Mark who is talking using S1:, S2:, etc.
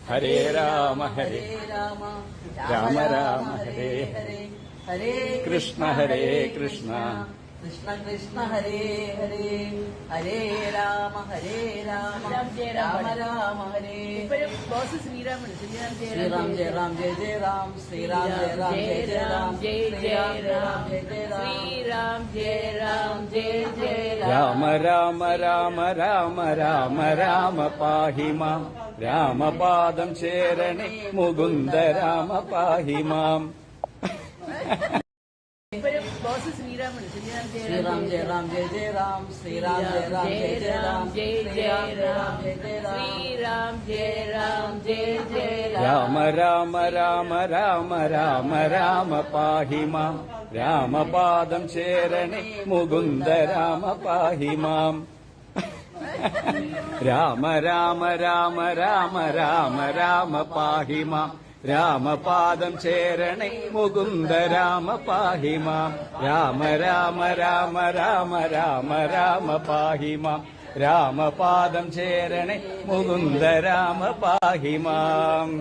S1: ഹരേ രാമ ഹരേ രാമ രാമ രാമ ഹരേ ഹരേ ഹരേ കൃഷ്ണ ഹരേ കൃഷ്ണ കൃഷ്ണ കൃഷ്ണ ഹരേ ഹരേ ഹരേ രാമ രാമ രാമ ഹരേ
S2: ശ്രീരാമൻ
S1: ശ്രീറാം ജയ രാം ജയ ജയ രാം ശ്രീറാം ജയ രാം ജയ ജയ രാം
S2: ജയ രാം ശ്രീരാം ജയ രാം ജയ ജയ
S1: രാമ രാമ രാമ രാമ രാമ രാമ പാഹി മാം രാമപാദം ചേരണേ മുകുന്ദ രാമ പാഹി മാം
S2: ശ്രീരാമൻ
S1: ശ്രീറാം ജയ രാം ജയ ജയ രാം ശ്രീറാം ജയ രാം ജയ ജയ രാം
S2: ശ്രീരാം ജയ രാം ജയ ജയ
S1: രാമ രാമ രാമ രാമ രാമ രാമ പാഹി മാം രാമപാദം ചേരണേ മുകുന്ദ രാമ പാഹി മാം രാമ രാമ രാമ രാമ രാമ രാമ പാഹി മാം രാമപാദം ചേരണേ മുകുന്ദ രാമ പാഹി മാം രാമ രാമ രാമ രാമ രാമ രാമ പാഹി മാം രാമപാദം ചേരണേ മുകുന്ദ രാമ പാഹി മാം